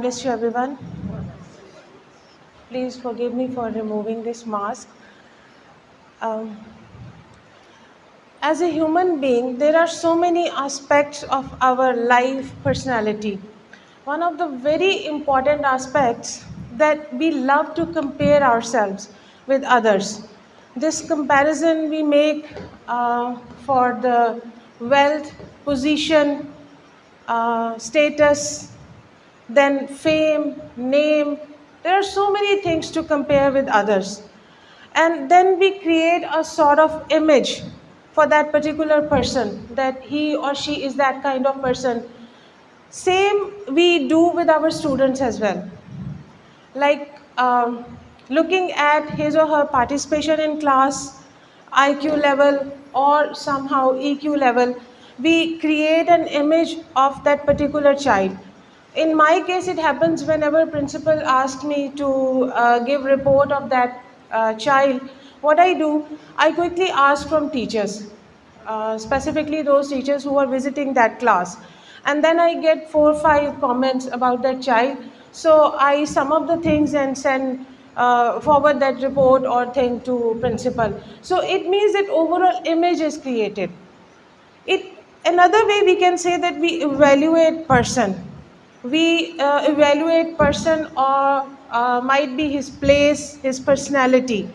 Bless you, everyone. Please forgive me for removing this mask. Um, as a human being, there are so many aspects of our life personality. One of the very important aspects that we love to compare ourselves with others. This comparison we make for the wealth, position, status, then fame, name. There are so many things to compare with others. And then we create a sort of image for that particular person, that he or she is that kind of person. Same we do with our students as well. Like looking at his or her participation in class, IQ level, or somehow EQ level, we create an image of that particular child. In my case, it happens whenever principal asks me to give report of that child. What I do, I quickly ask from teachers, specifically those teachers who are visiting that class. And then I get 4 or 5 comments about that child. So I sum up the things and send forward that report or thing to principal. So it means that overall image is created. It another way we can say that we evaluate person. We evaluate person or might be his place, his personality.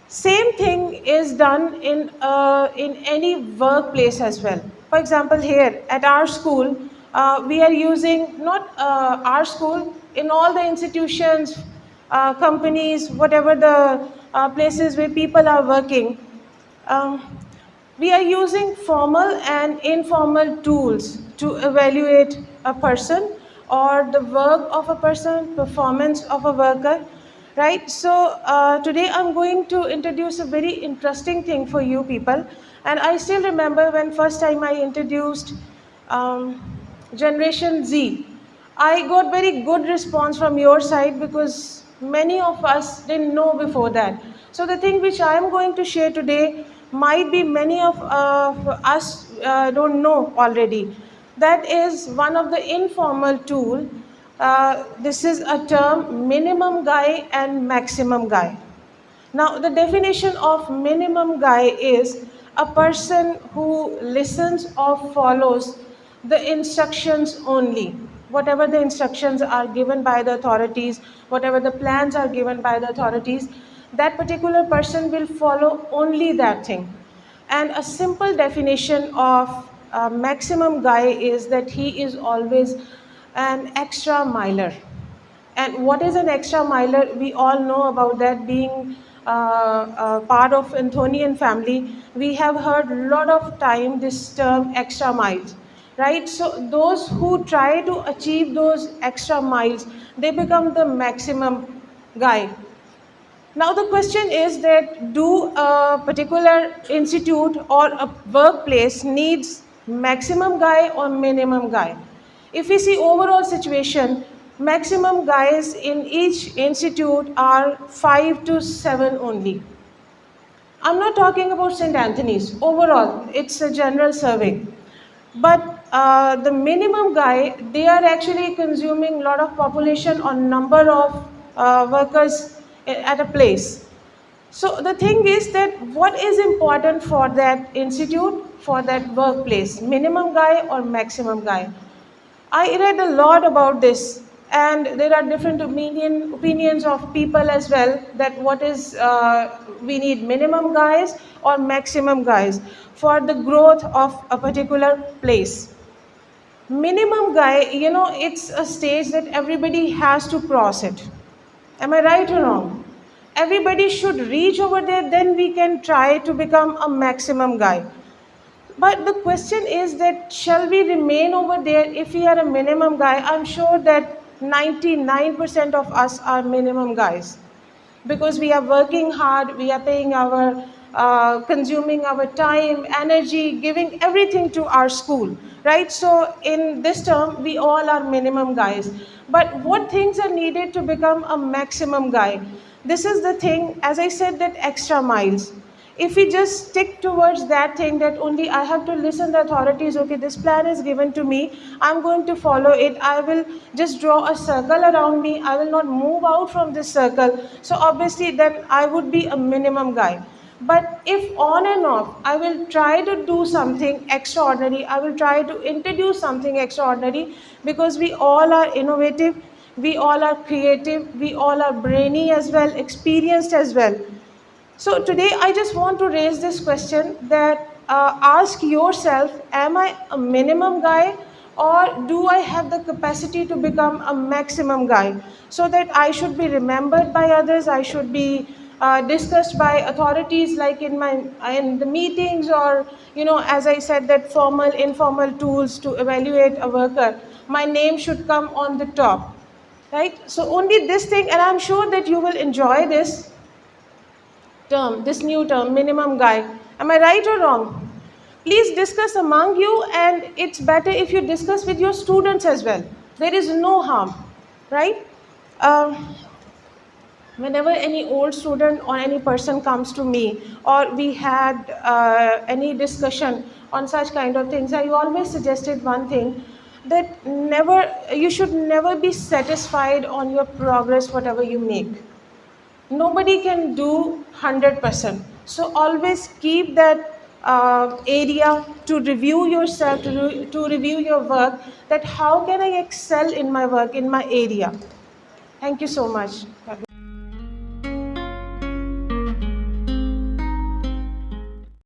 Same thing is done in any workplace as well. For example, here at our school, we are using not our school, in all the institutions, companies, whatever the places where people are working. Um, we are using formal and informal tools to evaluate a person or the work of a person, performance of a worker, right? So today I'm going to introduce a very interesting thing for you people. And I still remember when first time I introduced Generation Z. I got very good response from your side because many of us didn't know before that. So the thing which I am going to share today might be many of us don't know already. That is one of the informal tool. This is a term, minimum guy and maximum guy. Now, the definition of minimum guy is a person who listens or follows the instructions only. Whatever the instructions are given by the authorities, whatever the plans are given by the authorities, that particular person will follow only that thing. And a simple definition of maximum guy is that he is always an extra miler. And what is an extra miler? We all know about that, being part of Anthonian family. We have heard a lot of time this term extra miles, right? So those who try to achieve those extra miles, they become the maximum guy. Now the question is that do a particular institute or a workplace needs maximum guy or minimum guy? If we see overall situation, maximum guys in each institute are 5 to 7 only. I'm not talking about St. Anthony's. Overall, it's a general survey. But the minimum guy, they are actually consuming a lot of population or number of workers at a place. So the thing is that what is important for that institute, for that workplace, minimum guy or maximum guy? I read a lot about this, and there are different opinions of people as well, that what is we need minimum guys or maximum guys for the growth of a particular place. Minimum guy, it's a stage that everybody has to cross it. Am I right or wrong? Everybody should reach over there, then we can try to become a maximum guy. But the question is that shall we remain over there if we are a minimum guy? I'm sure that 99% of us are minimum guys because we are working hard, we are paying our, consuming our time, energy, giving everything to our school, right? So in this term, we all are minimum guys. But what things are needed to become a maximum guy? This is the thing, as I said, that extra miles. if we just stick towards that thing that only I have to listen the authorities, okay, this plan is given to me, I'm going to follow it, I will just draw a circle around me, I will not move out from this circle. So obviously then I would be a minimum guy. But if on and off, I will try to do something extraordinary, I will try to introduce something extraordinary, because we all are innovative, we all are creative, we all are brainy as well, experienced as well. So today I just want to raise this question that ask yourself, am I a minimum guy, or do I have the capacity to become a maximum guy, so that I should be remembered by others, I should be discussed by authorities, like in the meetings, or as I said, that formal informal tools to evaluate a worker, my name should come on the top, right? So only this thing, and I'm sure that you will enjoy this term, this new term, minimum guy. Am I right or wrong? Please discuss among you, and it's better if you discuss with your students as well. There is no harm, right? Um, Whenever any old student or any person comes to me, or we had any discussion on such kind of things, I always suggested one thing, that you should never be satisfied on your progress, whatever you make. Nobody can do 100%. So always keep that area to review yourself, to review your work, that how can I excel in my work, in my area. Thank you so much.